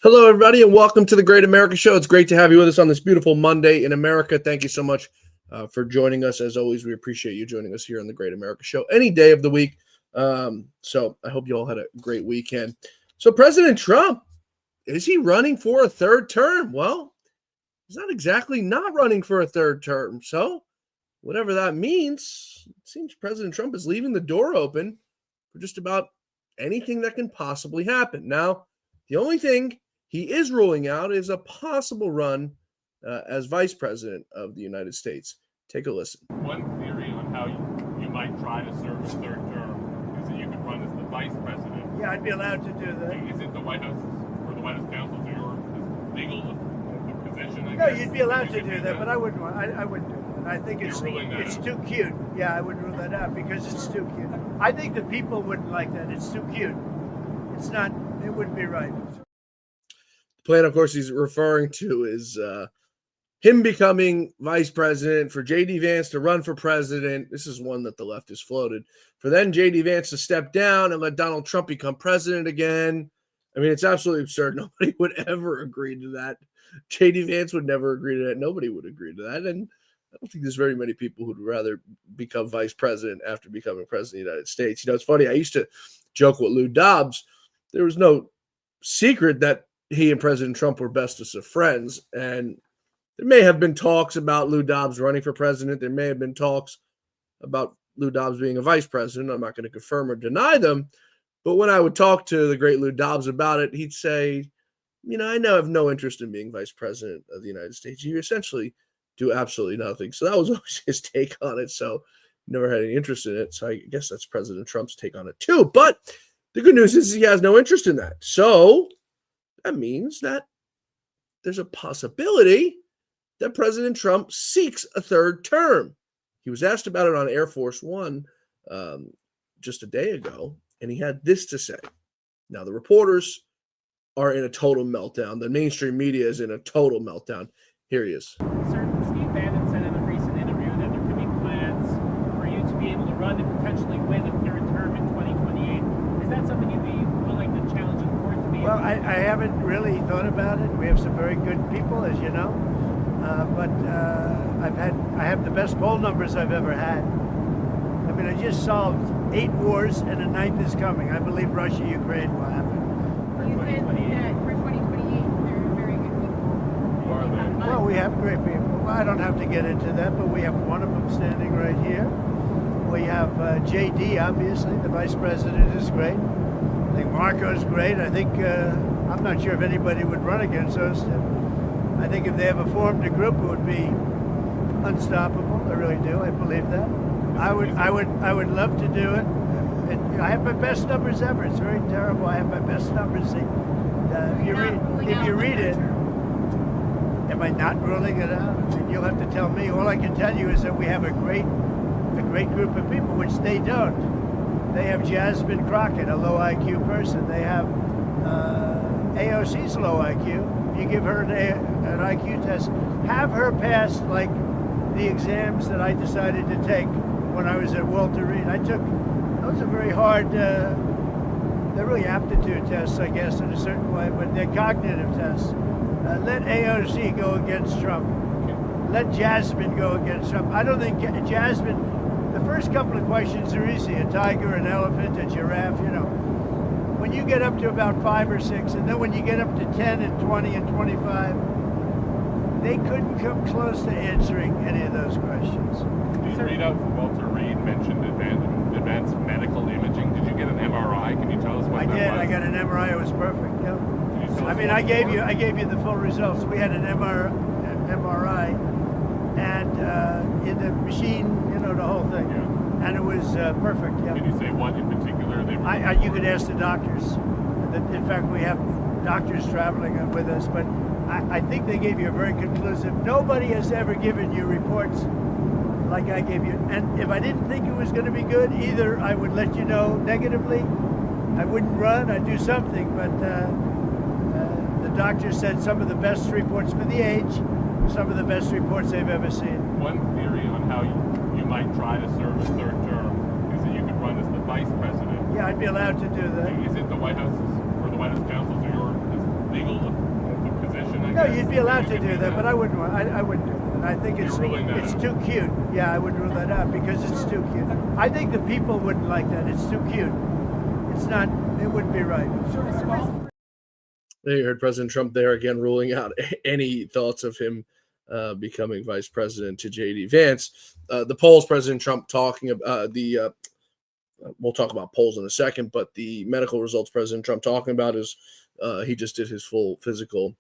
Hello, everybody, and welcome to the Great America Show. It's great to have you with us on this beautiful Monday in America. Thank you so much for joining us. As always, we appreciate you joining us here on the Great America Show any day of the week. So I hope you all had a great weekend. So President Trump, is he running for a third term? Well, he's not exactly not running for a third term. So whatever that means, it seems President Trump is leaving the door open for just about anything that can possibly happen. Now, the only thing he is ruling out is a possible run as vice president of the United States. Take a listen. One theory on how you might try to serve a third term is that you could run as the vice president. Yeah, I'd be allowed to do that. Is it the White House or the White House counsel to your legal position? No, you'd be allowed to do that, but I wouldn't. I wouldn't do that. I think it's too cute. Yeah, I would rule that out because it's too cute. I think the people wouldn't like that. It's too cute. It's not. It wouldn't be right. The plan, of course, he's referring to is him becoming vice president, for J.D. Vance to run for president. This is one that the left has floated. For then J.D. Vance to step down and let Donald Trump become president again. I mean, it's absolutely absurd. Nobody would ever agree to that. J.D. Vance would never agree to that. Nobody would agree to that. And I don't think there's very many people who'd rather become vice president after becoming president of the United States. You know, it's funny. I used to joke with Lou Dobbs. There was no secret that he and President Trump were bestest of friends. And there may have been talks about Lou Dobbs running for president. There may have been talks about Lou Dobbs being a vice president. I'm not going to confirm or deny them. But when I would talk to the great Lou Dobbs about it, he'd say, you know, I now have no interest in being vice president of the United States. You essentially do absolutely nothing. So that was always his take on it. So never had any interest in it. So I guess that's President Trump's take on it too. But the good news is he has no interest in that. So that means that there's a possibility that President Trump seeks a third term. He was asked about it on Air Force One just a day ago, and he had this to say. Now, the reporters are in a total meltdown. The mainstream media is in a total meltdown. Here he is. Sir, Steve Bannon said in a recent interview that there could be plans for you to be able to run and potentially win a third term in 2028. Is that something you'd be willing to challenge the court to be? Well, I haven't really thought about it. We have some very good people, as you know, but I have the best poll numbers I've ever had. I mean, I just solved 8 wars, and a 9th is coming. I believe Russia-Ukraine will happen. You said that for 2028, they're very good people. Well, we have great people. Well, I don't have to get into that, but we have one of them standing right here. We have J.D., obviously. The vice president is great. I think Marco's great. I think, I'm not sure if anybody would run against us. I think if they ever formed a group, it would be unstoppable. I really do. I believe that. I would love to do it. I have my best numbers ever. It's very terrible. I have my best numbers. If you read it, am I not ruling it out? I mean, you'll have to tell me. All I can tell you is that we have a great group of people, which they don't. They have Jasmine Crockett, a low IQ person. They have AOC's low IQ. You give her an IQ test, have her pass like the exams that I decided to take when I was at Walter Reed. Those are very hard, they're really aptitude tests, I guess, in a certain way, but they're cognitive tests. Let AOC go against Trump. Let Jasmine go against Trump. I don't think Jasmine, the first couple of questions are easy. A tiger, an elephant, a giraffe, you know. When you get up to about 5 or 6, and then when you get up to 10 and 20 and 25, they couldn't come close to answering any of those questions. The readout from Walter Reed mentioned advanced medical imaging. Did you get an MRI? Can you tell us what that was? I did. I got an MRI. It was perfect. Yeah. I mean, I gave you the full results. We had an MRI, and in the machine, you know, the whole thing, and it was perfect. Yeah. Can you say what in particular they were? You could ask the doctors. In fact, we have doctors traveling with us, but I think they gave you a very conclusive. Nobody has ever given you reports like I gave you. And if I didn't think it was going to be good, either I would let you know negatively, I wouldn't run, I'd do something. But the doctor said some of the best reports for the age, some of the best reports they've ever seen. One theory on how you might try to serve a third term is that you could run as the vice president. Yeah, I'd be allowed to do that. Is it the White House or the White House counsel to your legal No, guess. you'd be allowed to You could do that, but I wouldn't. I wouldn't do it. I think You're ruling that it's out. too cute. Yeah, I would rule that out because it's too cute. I think the people wouldn't like that. It's too cute. It's not. It wouldn't be right. There you heard President Trump there again ruling out any thoughts of him becoming vice president to J.D. Vance. The polls, President Trump talking about we'll talk about polls in a second, but the medical results President Trump talking about is he just did his full physical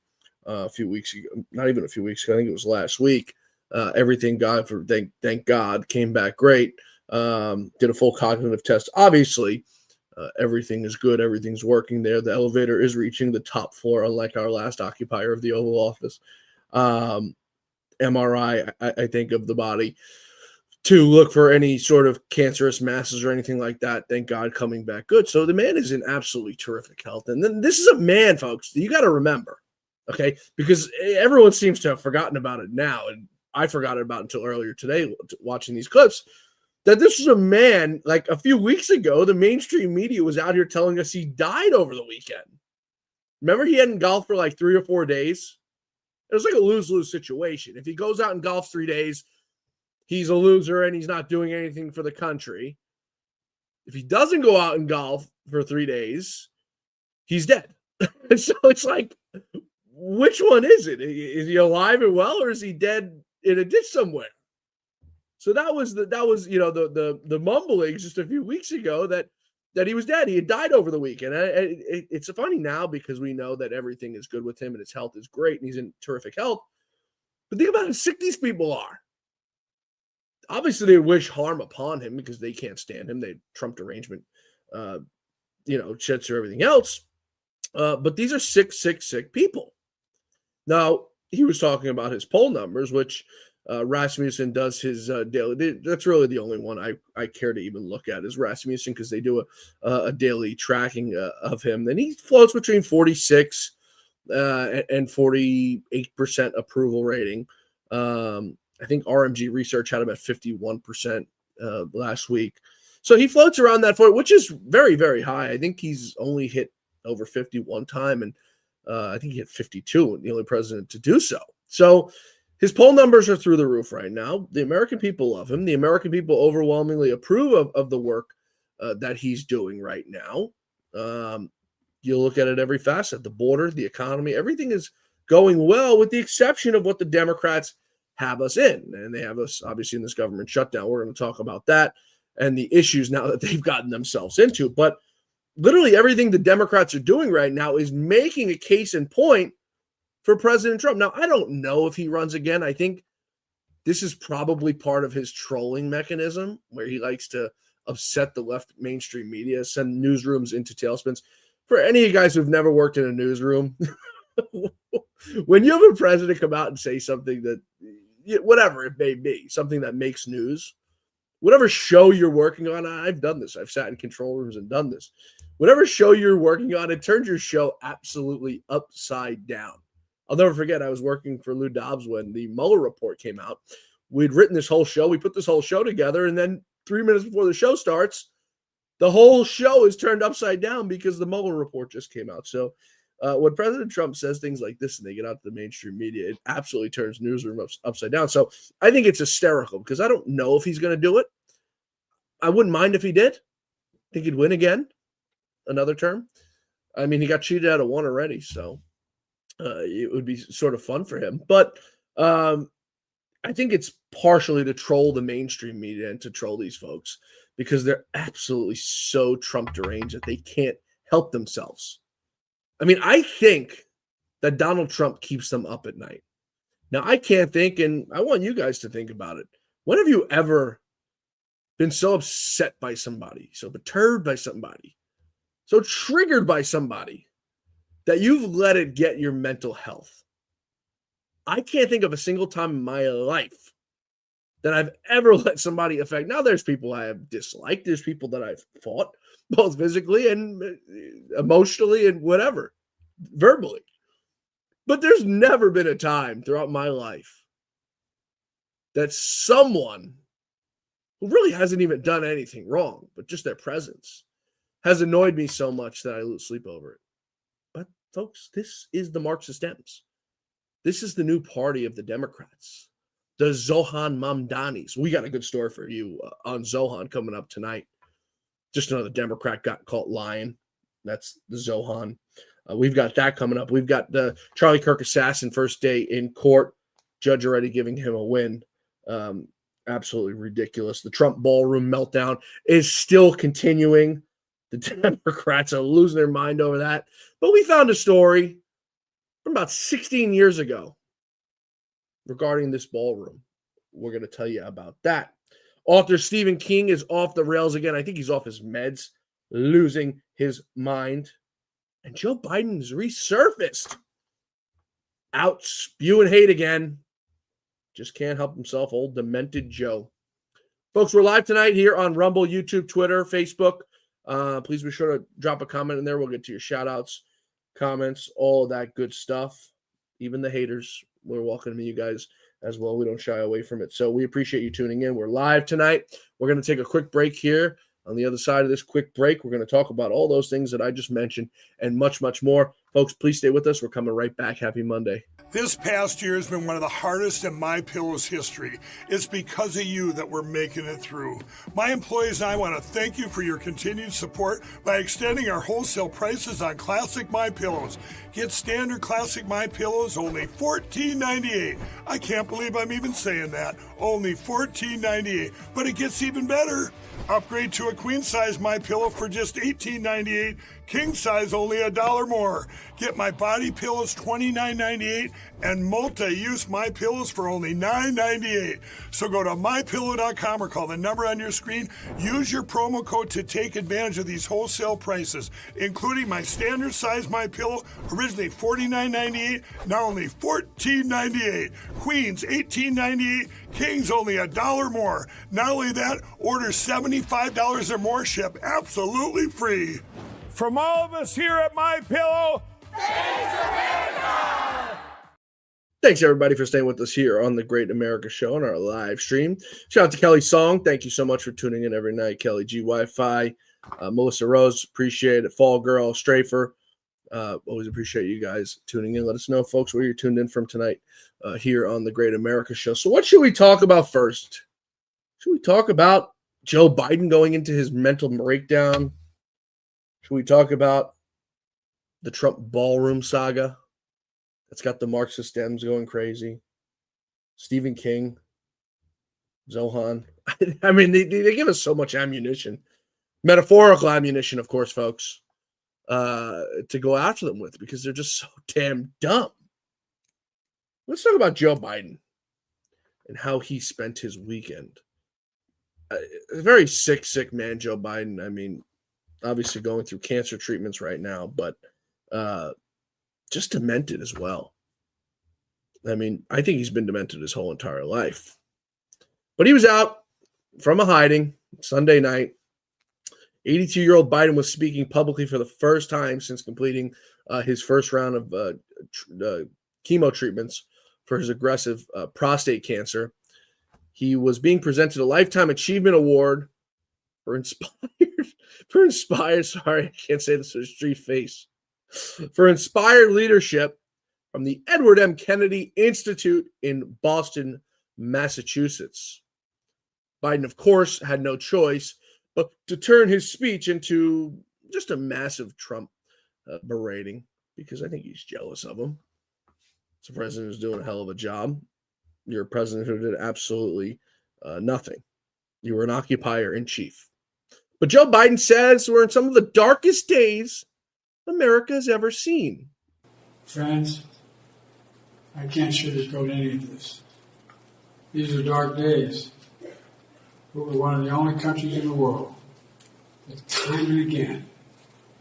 a few weeks ago, not even a few weeks ago, I think it was last week. Everything thank God came back great. Did a full cognitive test. Obviously, everything is good. Everything's working there. The elevator is reaching the top floor, unlike our last occupier of the Oval Office. MRI, I think, of the body to look for any sort of cancerous masses or anything like that. Thank God, coming back good. So the man is in absolutely terrific health. And then this is a man, folks, you got to remember, okay, because everyone seems to have forgotten about it now. And I forgot about it until earlier today watching these clips. That this was a man, like a few weeks ago, the mainstream media was out here telling us he died over the weekend. Remember, he hadn't golfed for like 3 or 4 days? It was like a lose-lose situation. If he goes out and golfs 3 days, he's a loser and he's not doing anything for the country. If he doesn't go out and golf for 3 days, he's dead. So it's like, which one is it? Is he alive and well, or is he dead in a ditch somewhere? So that was the mumblings just a few weeks ago that he was dead. He had died over the weekend. It's funny now because we know that everything is good with him and his health is great and he's in terrific health. But think about how sick these people are. Obviously, they wish harm upon him because they can't stand him. They Trump derangement, shits through everything else. But these are sick people. Now, he was talking about his poll numbers, which Rasmussen does his daily. That's really the only one I care to even look at is Rasmussen because they do a daily tracking of him. Then he floats between 46 and 48% approval rating. I think RMG Research had him at 51% last week. So he floats around that point, which is very, very high. I think he's only hit over 50 one time, and I think he hit 52, the only president to do so. So his poll numbers are through the roof right now. The American people love him. The American people overwhelmingly approve of the work that he's doing right now. You look at it every facet, the border, the economy, everything is going well with the exception of what the Democrats have us in. And they have us obviously in this government shutdown. We're going to talk about that and the issues now that they've gotten themselves into. But literally everything the Democrats are doing right now is making a case in point for President Trump. Now, I don't know if he runs again. I think this is probably part of his trolling mechanism where he likes to upset the left mainstream media, send newsrooms into tailspins. For any of you guys who've never worked in a newsroom, when you have a president come out and say something that, whatever it may be, something that makes news, whatever show you're working on, I've done this. I've sat in control rooms and done this. Whatever show you're working on, it turns your show absolutely upside down. I'll never forget, I was working for Lou Dobbs when the Mueller report came out. We'd written this whole show. We put this whole show together, and then 3 minutes before the show starts, the whole show is turned upside down because the Mueller report just came out. So when President Trump says things like this and they get out to the mainstream media, it absolutely turns newsroom upside down. So I think it's hysterical because I don't know if he's going to do it. I wouldn't mind if he did. I think he'd win again, another term. I mean, he got cheated out of one already, so it would be sort of fun for him. But I think it's partially to troll the mainstream media and to troll these folks because they're absolutely so Trump deranged that they can't help themselves. I mean, I think that Donald Trump keeps them up at night. Now, I can't think, and I want you guys to think about it. When have you ever been so upset by somebody, so perturbed by somebody, so triggered by somebody that you've let it get your mental health? I can't think of a single time in my life that I've ever let somebody affect. Now, there's people I have disliked. There's people that I've fought, both physically and emotionally and whatever, verbally. But there's never been a time throughout my life that someone who really hasn't even done anything wrong, but just their presence has annoyed me so much that I lose sleep over it. But folks, this is the Marxist Dems. This is the new party of the Democrats, the Zohan Mamdanis. We got a good story for you on Zohan coming up tonight. Just another Democrat got caught lying. That's the Zohan. We've got that coming up. We've got the Charlie Kirk assassin first day in court. Judge already giving him a win. Absolutely ridiculous. The Trump ballroom meltdown is still continuing. The Democrats are losing their mind over that. But we found a story from about 16 years ago regarding this ballroom. We're going to tell you about that. Author Stephen King is off the rails again. I think he's off his meds, losing his mind. And Joe Biden is resurfaced. Out spewing hate again. Just can't help himself, old demented Joe. Folks, we're live tonight here on Rumble, YouTube, Twitter, Facebook. Please be sure to drop a comment in there. We'll get to your shout-outs, comments, all of that good stuff. Even the haters, we're welcoming you guys as well. We don't shy away from it. So we appreciate you tuning in. We're live tonight. We're going to take a quick break here. On the other side of this quick break, we're going to talk about all those things that I just mentioned and much, much more. Folks, please stay with us. We're coming right back. Happy Monday. This past year has been one of the hardest in MyPillow's history. It's because of you that we're making it through. My employees and I want to thank you for your continued support by extending our wholesale prices on classic MyPillows. Get standard classic MyPillows only $14.98. I can't believe I'm even saying that. Only $14.98. But it gets even better. Upgrade to a queen size MyPillow for just $18.98. King size only $1 more. Get my body pillows $29.98 and multi-use MyPillows for only $9.98. So go to mypillow.com or call the number on your screen. Use your promo code to take advantage of these wholesale prices, including my standard size MyPillow, originally $49.98, now only $14.98. Queens $18.98, Kings only $1 more. Not only that, order $75 or more, ship absolutely free. From all of us here at MyPillow, thanks America! Thanks, everybody, for staying with us here on the Great America Show on our live stream. Shout out to Kelly Song. Thank you so much for tuning in every night. Kelly G Wi-Fi, Melissa Rose, appreciate it. Fall Girl, Strafer, always appreciate you guys tuning in. Let us know, folks, where you're tuned in from tonight here on the Great America Show. So what should we talk about first? Should we talk about Joe Biden going into his mental breakdown? Should we talk about the Trump ballroom saga that's got the Marxist Dems going crazy? Stephen King, Zohan. I mean, they give us so much ammunition, metaphorical ammunition, of course, folks, to go after them with because they're just so damn dumb. Let's talk about Joe Biden and how he spent his weekend. A very sick man, Joe Biden. I mean, obviously going through cancer treatments right now, but just demented as well. I mean, I think he's been demented his whole entire life. But he was out from a hiding Sunday night. 82-year-old Biden was speaking publicly for the first time since completing his first round of chemo treatments for his aggressive prostate cancer. He was being presented a Lifetime Achievement Award for inspired, sorry, I can't say this with a straight face, for inspired leadership from the Edward M. Kennedy Institute in Boston, Massachusetts. Biden, of course, had no choice but to turn his speech into just a massive Trump berating because I think he's jealous of him. It's a president who's doing a hell of a job. You're a president who did absolutely nothing. You were an occupier in chief. But Joe Biden says we're in some of the darkest days America has ever seen. Friends, I can't sugarcoat any of this. These are dark days. But we're one of the only countries in the world that time and again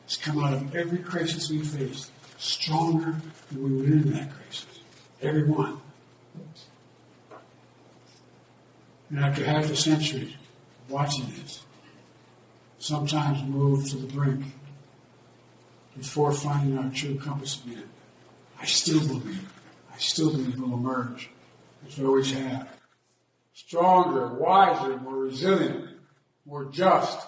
has come out of every crisis we faced stronger than we went into that crisis. Every one. And after half a century of watching this, sometimes move to the brink before finding our true compass again. I still believe we'll emerge, as we always have. Stronger, wiser, more resilient, more just.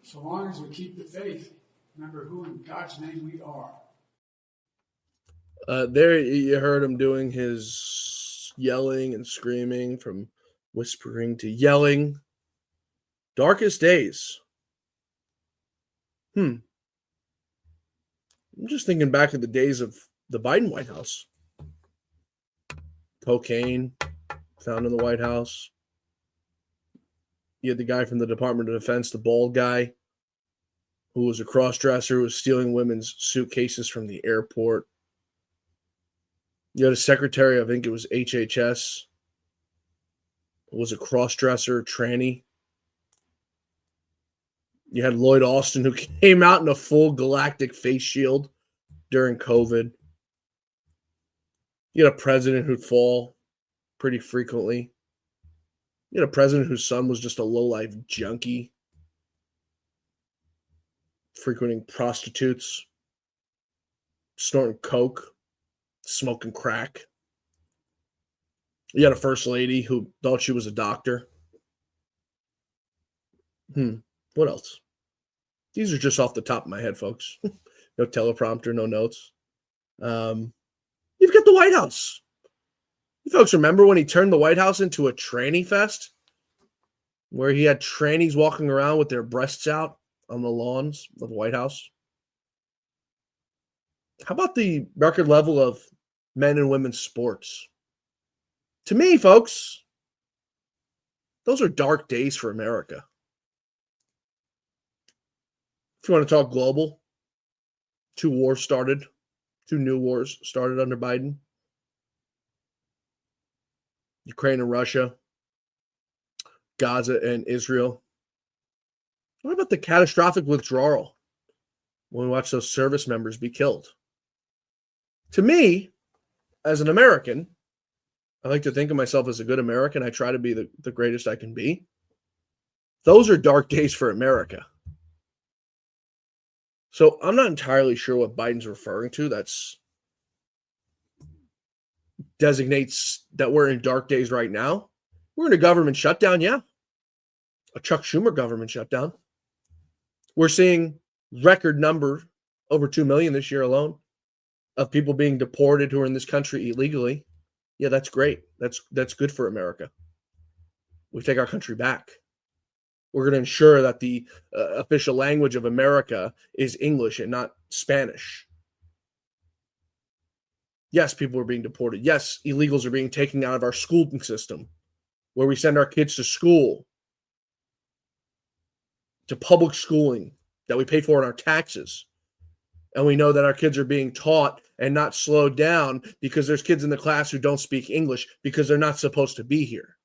So long as we keep the faith, remember who in God's name we are. There you heard him doing his yelling and screaming, from whispering to yelling. Darkest days. I'm just thinking back at the days of the Biden White House. Cocaine found in the White House. You had the guy from the Department of Defense, the bald guy, who was a cross-dresser, who was stealing women's suitcases from the airport. You had a secretary, I think it was HHS, who was a cross-dresser, tranny. You had Lloyd Austin, who came out in a full galactic face shield during COVID. You had a president who'd fall pretty frequently. You had a president whose son was just a low-life junkie, frequenting prostitutes, snorting coke, smoking crack. You had a first lady who thought she was a doctor. What else? These are just off the top of my head, folks. No teleprompter, no notes. You've got the White House. You folks remember when he turned the White House into a tranny fest? Where he had trannies walking around with their breasts out on the lawns of the White House? How about the record level of men and women's sports? To me, folks, those are dark days for America. If you want to talk global, 2 new wars started under Biden. Ukraine and Russia, Gaza and Israel. What about the catastrophic withdrawal when we watch those service members be killed? To me, as an American, I like to think of myself as a good American. I try to be the greatest I can be. Those are dark days for America. So I'm not entirely sure what Biden's referring to. That's designates that we're in dark days right now. We're in a government shutdown, yeah. A Chuck Schumer government shutdown. We're seeing record number, over 2 million this year alone, of people being deported who are in this country illegally. Yeah, that's great. That's good for America. We take our country back. We're going to ensure that the official language of America is English and not Spanish. Yes, people are being deported. Yes, illegals are being taken out of our schooling system, where we send our kids to school, to public schooling that we pay for in our taxes. And we know that our kids are being taught and not slowed down because there's kids in the class who don't speak English because they're not supposed to be here.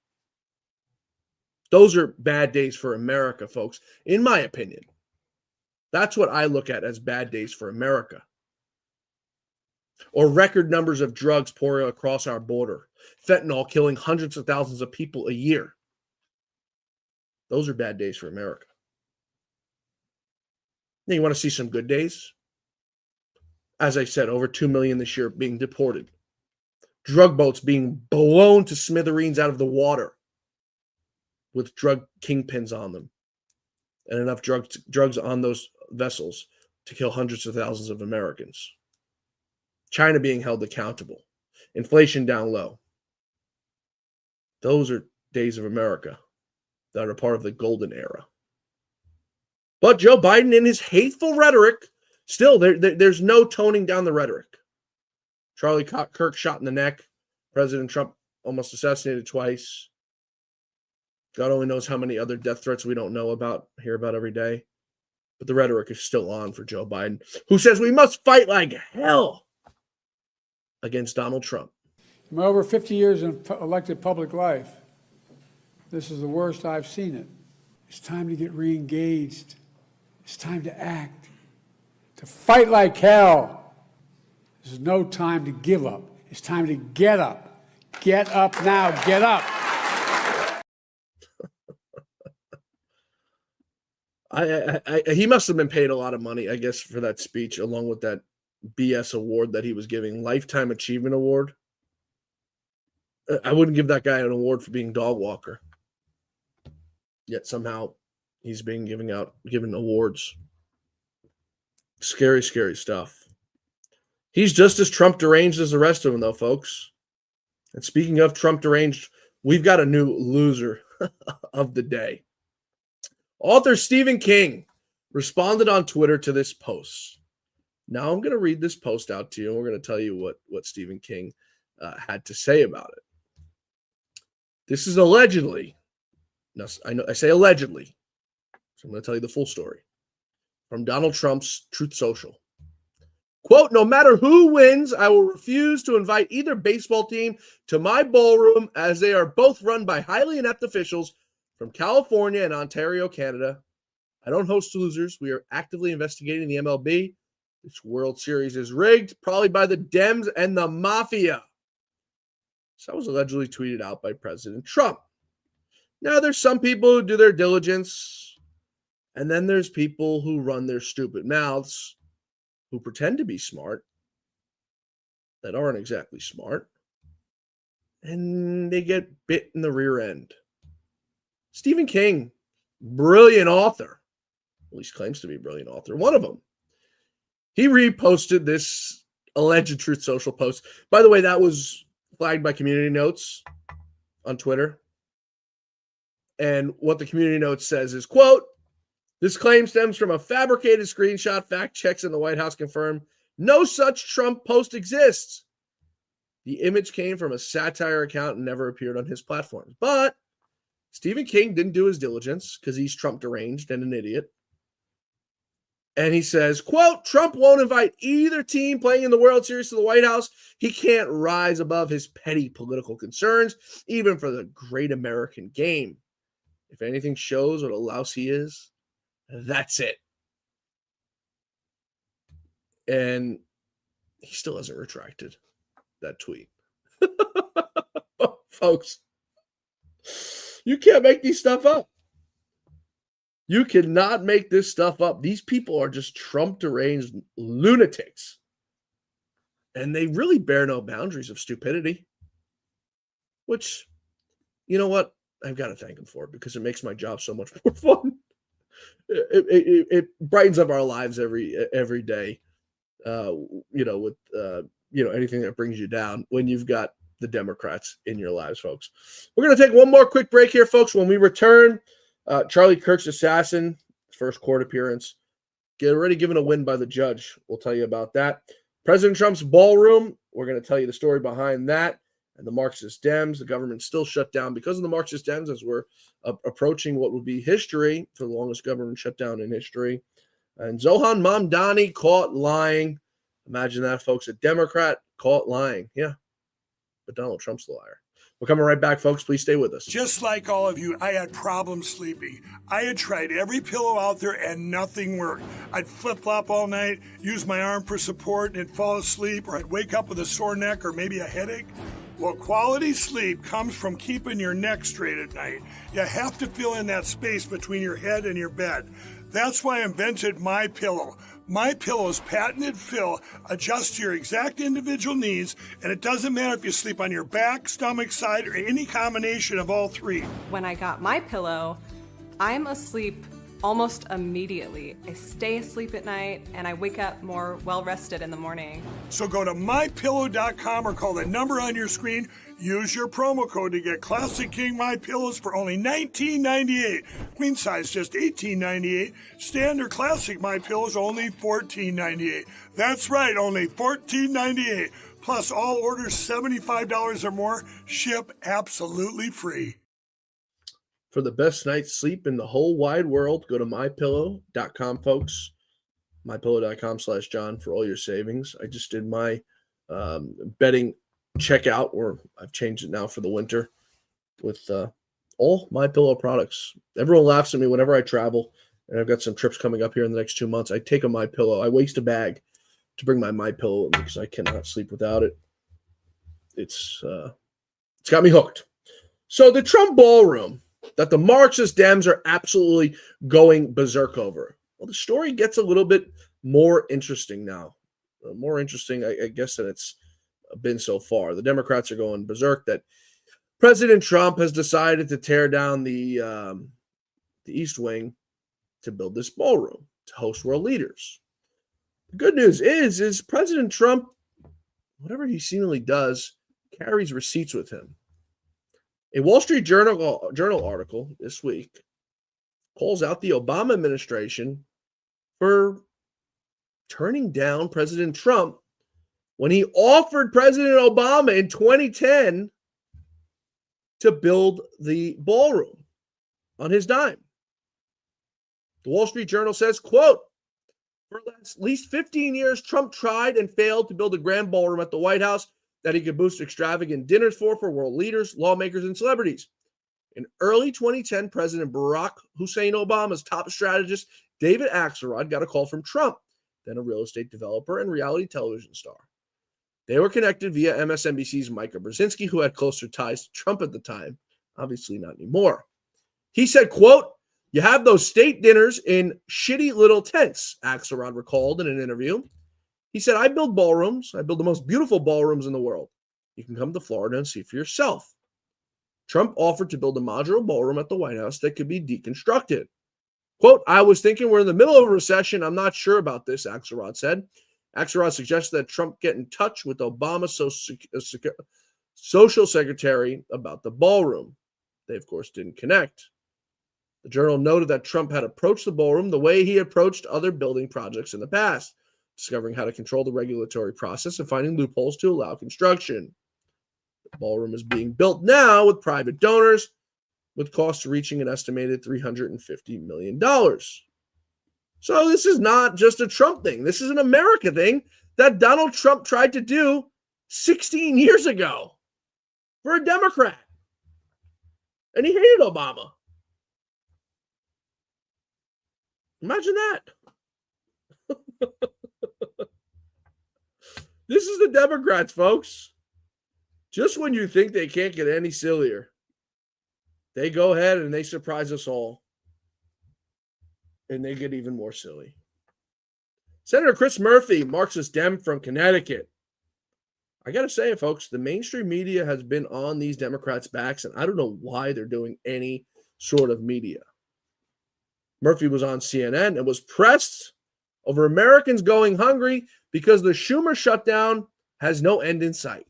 Those are bad days for America, folks, in my opinion. That's what I look at as bad days for America. Or record numbers of drugs pouring across our border. Fentanyl killing hundreds of thousands of people a year. Those are bad days for America. Now, you want to see some good days? As I said, over 2 million this year being deported. Drug boats being blown to smithereens out of the water with drug kingpins on them. And enough drugs on those vessels to kill hundreds of thousands of Americans. China being held accountable. Inflation down low. Those are days of America that are part of the golden era. But Joe Biden, in his hateful rhetoric, still, there's no toning down the rhetoric. Charlie Kirk shot in the neck. President Trump almost assassinated twice. God only knows how many other death threats we don't know about, hear about every day. But the rhetoric is still on for Joe Biden, who says we must fight like hell against Donald Trump. In my over 50 years in elected public life, this is the worst I've seen it. It's time to get re-engaged. It's time to act, to fight like hell. This is no time to give up. It's time to get up. Get up now. Get up. He must have been paid a lot of money, I guess, for that speech, along with that BS award that he was giving, Lifetime Achievement Award. I wouldn't give that guy an award for being dog walker. Yet somehow he's being given awards. Scary, scary stuff. He's just as Trump deranged as the rest of them, though, folks. And speaking of Trump deranged, we've got a new loser of the day. Author Stephen King responded on Twitter to this post. Now I'm going to read this post out to you, and we're going to tell you what Stephen King had to say about it. This is allegedly, I say allegedly, so I'm going to tell you the full story, from Donald Trump's Truth Social. Quote, no matter who wins, I will refuse to invite either baseball team to my ballroom as they are both run by highly inept officials from California and Ontario, Canada. I don't host losers. We are actively investigating the MLB. This World Series is rigged, probably by the Dems and the mafia. So that was allegedly tweeted out by President Trump. Now, there's some people who do their diligence, and then there's people who run their stupid mouths, who pretend to be smart, that aren't exactly smart, and they get bit in the rear end. Stephen King, brilliant author, at least claims to be a brilliant author, one of them. He reposted this alleged Truth Social post. By the way, that was flagged by Community Notes on Twitter. And what the Community Notes says is, quote, this claim stems from a fabricated screenshot. Fact checks in the White House confirm no such Trump post exists. The image came from a satire account and never appeared on his platforms. But Stephen King didn't do his diligence because he's Trump deranged and an idiot. And he says, quote, Trump won't invite either team playing in the World Series to the White House. He can't rise above his petty political concerns, even for the great American game. If anything shows what a louse he is, that's it. And he still hasn't retracted that tweet. Folks, you can't make these stuff up. You cannot make this stuff up. These people are just Trump deranged lunatics. And they really bear no boundaries of stupidity. Which, you know what? I've got to thank them for it because it makes my job so much more fun. It brightens up our lives every day. With anything that brings you down when you've got the Democrats in your lives, folks. We're going to take one more quick break here, folks. When we return, Charlie Kirk's assassin, first court appearance, get already given a win by the judge. We'll tell you about that. President Trump's ballroom, we're going to tell you the story behind that. And the Marxist Dems, the government still shut down because of the Marxist Dems as we're approaching what will be history for the longest government shutdown in history. And Zohan Mamdani caught lying. Imagine that, folks. A Democrat caught lying. Yeah, but Donald Trump's the liar. We're coming right back, folks. Please stay with us. Just like all of you, I had problems sleeping. I had tried every pillow out there and nothing worked. I'd flip-flop all night, use my arm for support, and fall asleep, or I'd wake up with a sore neck or maybe a headache. Well, quality sleep comes from keeping your neck straight at night. You have to fill in that space between your head and your bed. That's why I invented MyPillow. MyPillow's patented fill adjusts to your exact individual needs, and it doesn't matter if you sleep on your back, stomach, side, or any combination of all three. When I got MyPillow, I'm asleep almost immediately. I stay asleep at night, and I wake up more well-rested in the morning. So go to MyPillow.com or call the number on your screen. Use your promo code to get Classic King MyPillows for only $19.98. Queen size just $18.98. Standard Classic MyPillows only $14.98. That's right, only $14.98. Plus all orders $75 or more ship absolutely free. For the best night's sleep in the whole wide world, go to MyPillow.com, folks. MyPillow.com/John for all your savings. I just did my bedding checkout, or I've changed it now for the winter, with all MyPillow products. Everyone laughs at me whenever I travel, and I've got some trips coming up here in the next 2 months. I take a MyPillow. I waste a bag to bring my MyPillow in because I cannot sleep without it. It's got me hooked. So the Trump ballroom that the Marxist Dems are absolutely going berserk over. Well, the story gets a little bit more interesting now. More interesting, I guess, than it's been so far. The Democrats are going berserk that President Trump has decided to tear down the East Wing to build this ballroom to host world leaders. The good news is President Trump whatever he seemingly does carries receipts with him. A Wall Street Journal article this week calls out the Obama administration for turning down President Trump when he offered President Obama in 2010 to build the ballroom on his dime. The Wall Street Journal says, quote, for at least 15 years, Trump tried and failed to build a grand ballroom at the White House that he could boost extravagant dinners for world leaders, lawmakers, and celebrities. In early 2010, President Barack Hussein Obama's top strategist, David Axelrod, got a call from Trump, then a real estate developer and reality television star. They were connected via MSNBC's Micah Brzezinski, who had closer ties to Trump at the time. Obviously not anymore. He said, quote, you have those state dinners in shitty little tents, Axelrod recalled in an interview. He said, I build ballrooms. I build the most beautiful ballrooms in the world. You can come to Florida and see for yourself. Trump offered to build a modular ballroom at the White House that could be deconstructed. Quote, I was thinking we're in the middle of a recession. I'm not sure about this, Axelrod said. Axelrod suggested that Trump get in touch with Obama's social secretary about the ballroom. They, of course, didn't connect. The Journal noted that Trump had approached the ballroom the way he approached other building projects in the past, discovering how to control the regulatory process and finding loopholes to allow construction. The ballroom is being built now with private donors, with costs reaching an estimated $350 million. So this is not just a Trump thing. This is an America thing that Donald Trump tried to do 16 years ago for a Democrat. And he hated Obama. Imagine that. This is the Democrats, folks. Just when you think they can't get any sillier, they go ahead and they surprise us all. And they get even more silly. Senator Chris Murphy, Marxist Dem from Connecticut. I got to say, folks, the mainstream media has been on these Democrats' backs, and I don't know why they're doing any sort of media. Murphy was on CNN and was pressed over Americans going hungry because the Schumer shutdown has no end in sight.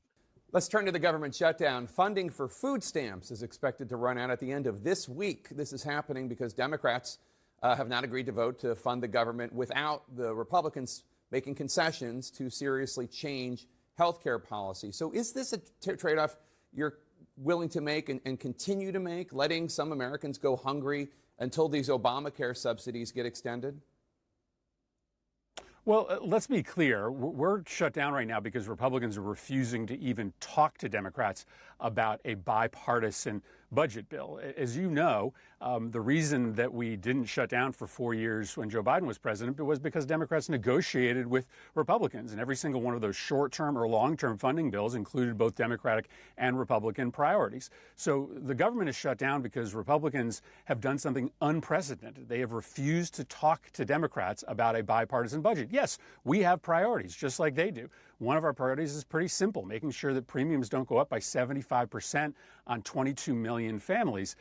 Let's turn to the government shutdown. Funding for food stamps is expected to run out at the end of this week. This is happening because Democrats have not agreed to vote to fund the government without the Republicans making concessions to seriously change health care policy. So is this a trade-off you're willing to make and continue to make, letting some Americans go hungry until these Obamacare subsidies get extended? Well, let's be clear. We're shut down right now because Republicans are refusing to even talk to Democrats about a bipartisan budget bill. As you know, the reason that we didn't shut down for 4 years when Joe Biden was president was because Democrats negotiated with Republicans, and every single one of those short-term or long-term funding bills included both Democratic and Republican priorities. So the government is shut down because Republicans have done something unprecedented. They have refused to talk to Democrats about a bipartisan budget. Yes, we have priorities, just like they do. One of our priorities is pretty simple, making sure that premiums don't go up by 75% on 22 million families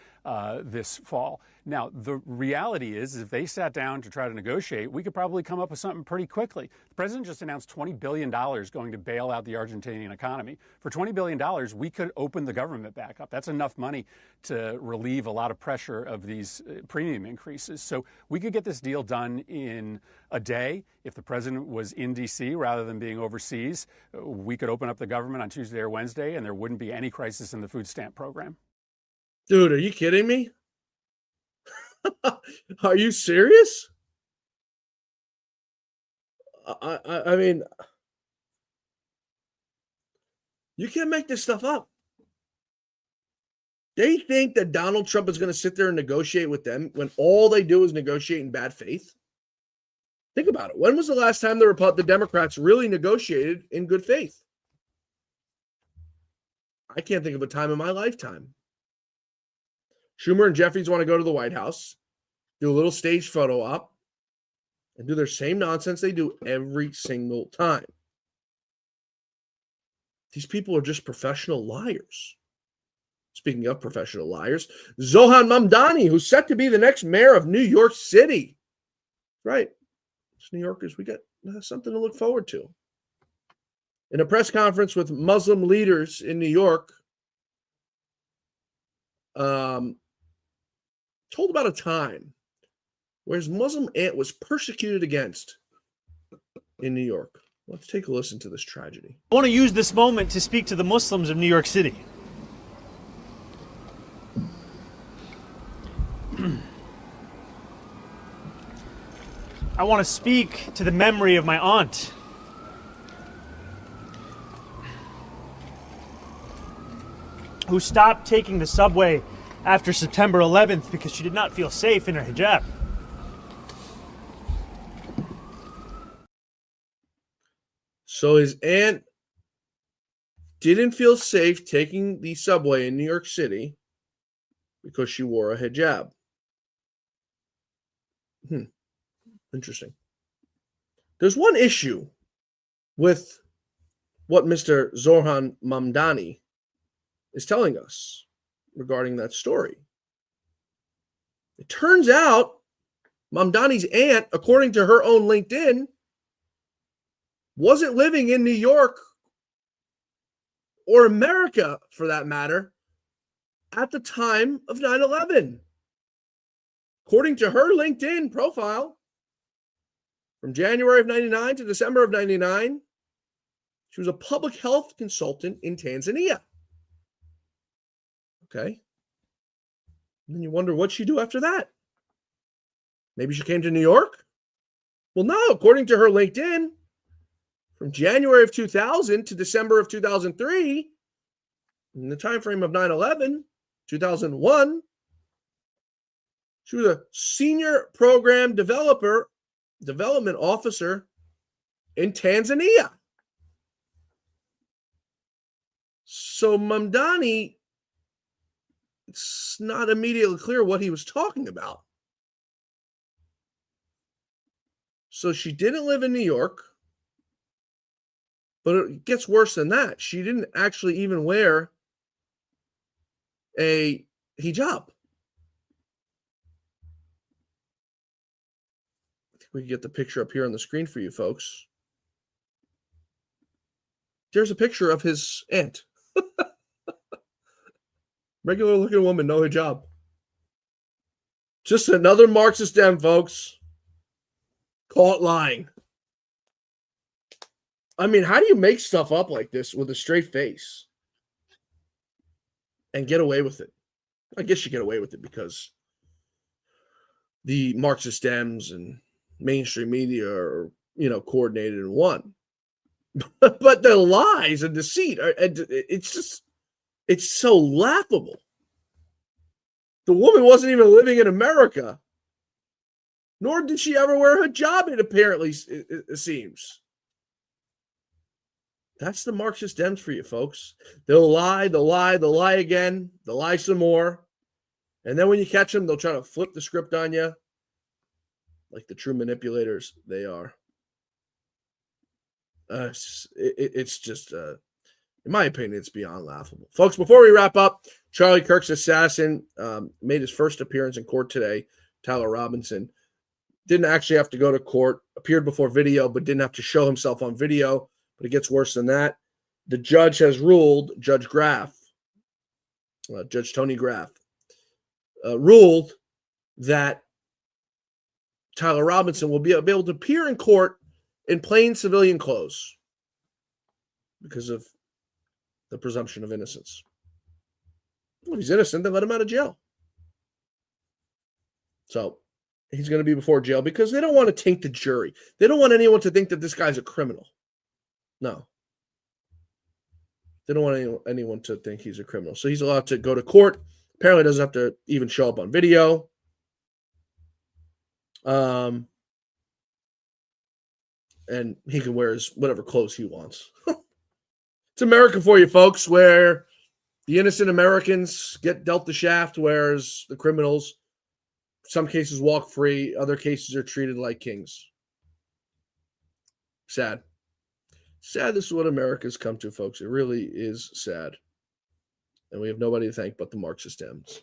this fall. Now, the reality is if they sat down to try to negotiate, we could probably come up with something pretty quickly. The president just announced $20 billion going to bail out the Argentinian economy. For $20 billion, we could open the government back up. That's enough money to relieve a lot of pressure of these premium increases. So we could get this deal done in a day. If the president was in D.C. rather than being overseas, we could open up the government on Tuesday or Wednesday, and there wouldn't be any crisis in the food stamp program. Dude, are you kidding me? Are you serious? I mean, you can't make this stuff up. They think that Donald Trump is going to sit there and negotiate with them when all they do is negotiate in bad faith. Think about it. When was the last time the Democrats really negotiated in good faith? I can't think of a time in my lifetime. Schumer and Jeffries want to go to the White House, do a little stage photo op, and do their same nonsense they do every single time. These people are just professional liars. Speaking of professional liars, Zohan Mamdani, who's set to be the next mayor of New York City. Right. As New Yorkers, we got something to look forward to. In a press conference with Muslim leaders in New York, told about a time where his Muslim aunt was persecuted against in New York. Let's take a listen to this tragedy. I want to use this moment to speak to the Muslims of New York City. I want to speak to the memory of my aunt. Who stopped taking the subway after September 11th because she did not feel safe in her hijab. So his aunt didn't feel safe taking the subway in New York City because she wore a hijab. Interesting. There's one issue with what Mr. Zohran Mamdani is telling us regarding that story. It turns out Mamdani's aunt, according to her own LinkedIn, wasn't living in New York or America, for that matter, at the time of 9/11. According to her LinkedIn profile, from January of 99 to December of 99, she was a public health consultant in Tanzania. Okay. And then you wonder, what'd she do after that? Maybe she came to New York? Well, no, according to her LinkedIn, from January of 2000 to December of 2003, in the time frame of 9/11, 2001, she was a senior program development officer in Tanzania. So Mamdani, it's not immediately clear what he was talking about. So she didn't live in New York, but it gets worse than that. She didn't actually even wear a hijab. I think we can get the picture up here on the screen for you folks. There's a picture of his aunt. Regular looking woman, no hijab. Just another Marxist Dem, folks. Caught lying. I mean, how do you make stuff up like this with a straight face and get away with it? I guess you get away with it because the Marxist Dems and mainstream media are, coordinated in one. But the lies and deceit, it's so laughable. The woman wasn't even living in America, nor did she ever wear a hijab, it seems. That's the Marxist Dems for you, folks. They'll lie again, they'll lie some more. And then when you catch them, they'll try to flip the script on you like the true manipulators they are. It's just, in my opinion, it's beyond laughable. Folks, before we wrap up, Charlie Kirk's assassin made his first appearance in court today. Tyler Robinson didn't actually have to go to court, appeared before video, but didn't have to show himself on video. But it gets worse than that. The judge has ruled, Judge Tony Graff, ruled that Tyler Robinson will be able to appear in court in plain civilian clothes because of the presumption of innocence. Well, if he's innocent, then let him out of jail. So he's going to be before jail because they don't want to taint the jury. They don't want anyone to think that this guy's a criminal. No. They don't want anyone to think he's a criminal. So he's allowed to go to court. Apparently doesn't have to even show up on video. And he can wear whatever clothes he wants. It's America for you, folks, where the innocent Americans get dealt the shaft, whereas the criminals, in some cases, walk free. Other cases are treated like kings. Sad. Sad this is what America's come to, folks. It really is sad. And we have nobody to thank but the Marxist Dems.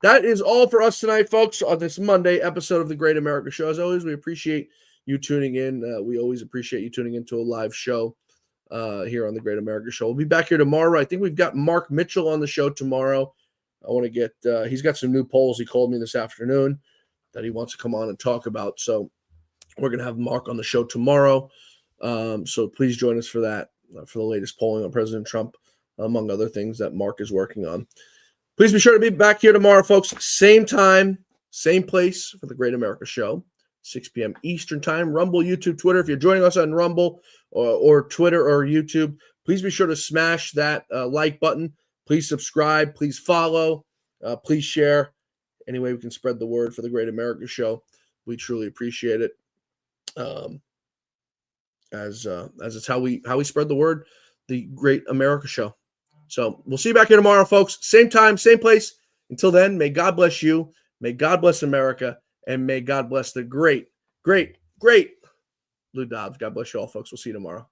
That is all for us tonight, folks, on this Monday episode of The Great America Show. As always, we appreciate you tuning in. We always appreciate you tuning into a live show. here on the Great America Show. We'll be back here tomorrow. I think we've got Mark Mitchell on the show tomorrow. I want to get he's got some new polls. He called me this afternoon that he wants to come on and talk about. So we're going to have Mark on the show tomorrow. So please join us for that, for the latest polling on President Trump, among other things that Mark is working on. Please be sure to be back here tomorrow, folks. Same time, same place for the Great America Show, 6 p.m. Eastern Time. Rumble, YouTube, Twitter. If you're joining us on Rumble or Twitter or YouTube, please be sure to smash that like button. Please subscribe. Please follow. Please share. Any way we can spread the word for the Great America Show, we truly appreciate it. As it's how we spread the word, the Great America Show. So we'll see you back here tomorrow, folks. Same time, same place. Until then, may God bless you. May God bless America. And may God bless the great, great, great Lou Dobbs. God bless you all, folks. We'll see you tomorrow.